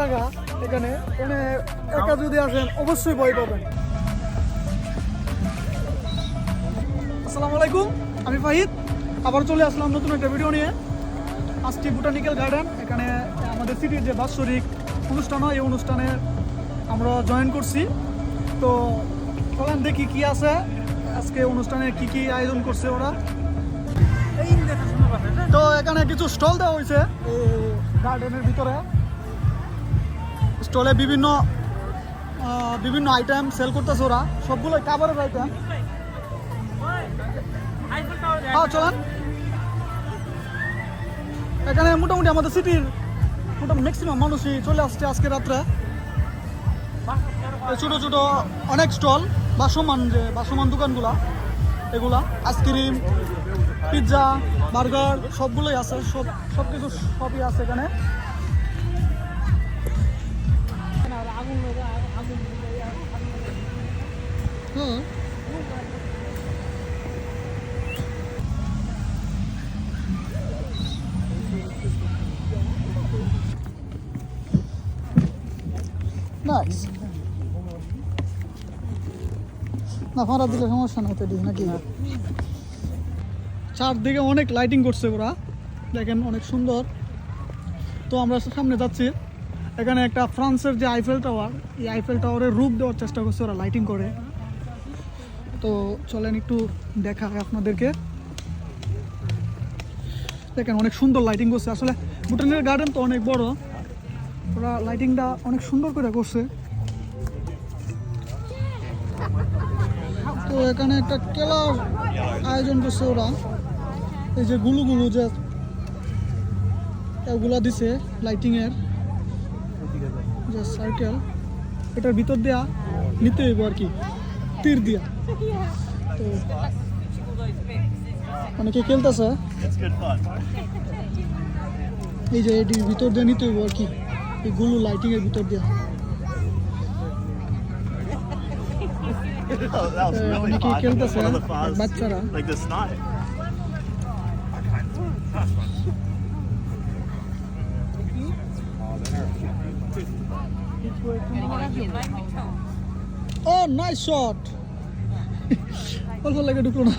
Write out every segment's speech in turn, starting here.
জায়গা এখানে, মানে একা যদি আসেন অবশ্যই ভয় পাবেন। আসসালামু আলাইকুম, আমি ফাহিদ, আবার চলে আসলাম নতুন একটা ভিডিও নিয়ে। আসছি বোটানিক্যাল গার্ডেন। এখানে আমাদের সিটির যে বাৎসরিক অনুষ্ঠান হয়, এই অনুষ্ঠানে আমরা জয়েন করছি। তো চলেন দেখি কি আছে আজকে অনুষ্ঠানে, কি কি আয়োজন করছে ওরা। তো এখানে কিছু স্টল দেওয়া হয়েছে এই গার্ডেনের ভিতরে। স্টলে বিভিন্ন আইটেম সেল করতেছে ওরা, সবগুলোই কাভারের আইটেম। হ্যাঁ চলেন। এখানে মোটামুটি আমাদের সিটির মোটামুটি ম্যাক্সিমাম মানুষই চলে আসছে আজকে রাত্রে। ছোটো ছোটো অনেক স্টল, বাসমান দোকানগুলা, এগুলা আইসক্রিম, পিৎজা, বার্গার সবগুলোই আছে, সব কিছু সবই আছে এখানে। হুম, নাইস। না ভাড়া দিলে সমস্যা না, তো নাকি চারদিকে অনেক লাইটিং করছে ওরা, দেখেন অনেক সুন্দর। তো আমরা সামনে যাচ্ছি। এখানে একটা ফ্রান্সের যে আইফেল টাওয়ার, এই আইফেল টাওয়ারের রূপ দেওয়ার চেষ্টা করছে ওরা লাইটিং করে। তো চলেন একটু দেখায় আপনাদেরকে। দেখেন অনেক সুন্দর লাইটিং করছে। আসলে বোটানিক্যাল গার্ডেন তো অনেক বড়, ওরা লাইটিংটা অনেক সুন্দর করে করছে। তো এখানে একটা খেলার আয়োজন করছে ওরা। এই যে গুলু যে এগুলা দিছে লাইটিং এর যে সার্কেল, এটার ভিতর দেয়া নিতে হইব আর কি, তীর দিয়া। তো অনেকে খেলতেছে, এই যে এটির ভিতর দিয়ে নিতে হইব আর কি, এই গুলু লাইটিং এর ভিতর দিয়া। অনেকে খেলতেছে বাচ্চারা। ও নাইস শট, অল্প লাগে ঢুকলো না।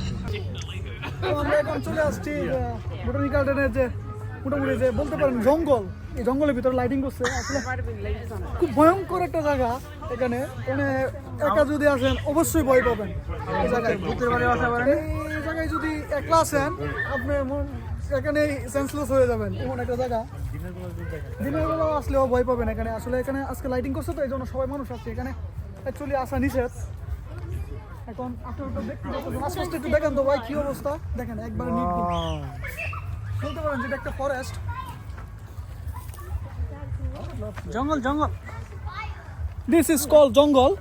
আমরা এখন চলে আসছি বোটানিক্যাল গার্ডেনের যে মোটামুটি যে বলতে পারেন জঙ্গল, এই জঙ্গলের ভিতরে লাইটিং করছে। আসলে খুব ভয়ঙ্কর একটা জায়গা এখানে, মানে একা যদি আসেন অবশ্যই ভয় পাবেন। এই জায়গায় যদি একলা আসেন আপনি এখানে সেন্সলেস হয়ে যাবেন, এমন একটা জায়গা। দিনের বেলা আসলেও ভয় পাবেন এখানে। আসলে এখানে আজকে লাইটিং করছে, তো এই জন্য সবাই মানুষ আসছে এখানে। অ্যাকচুয়ালি আসা নিষেধ। এখন আপনার আস্তে একটু দেখেন তো ভাই কি অবস্থা, দেখেন একবার বলতে পারেন যেটা একটা ফরেস্ট, জঙ্গল। দিস ইজ কল জঙ্গল।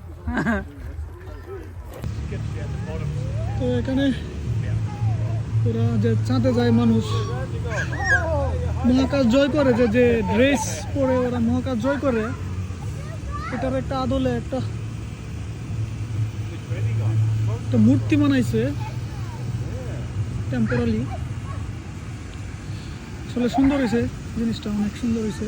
তো এখানে ওরা যে চাঁদে যায় মানুষ, মহাকাশ জয় করে, যে ড্রেস পরে ওরা মহাকাশ জয় করে, এটার একটা আদলে একটা মূর্তি বানাইছে টেম্পোরালি। আসলে সুন্দর হয়েছে জিনিসটা, অনেক সুন্দর হয়েছে।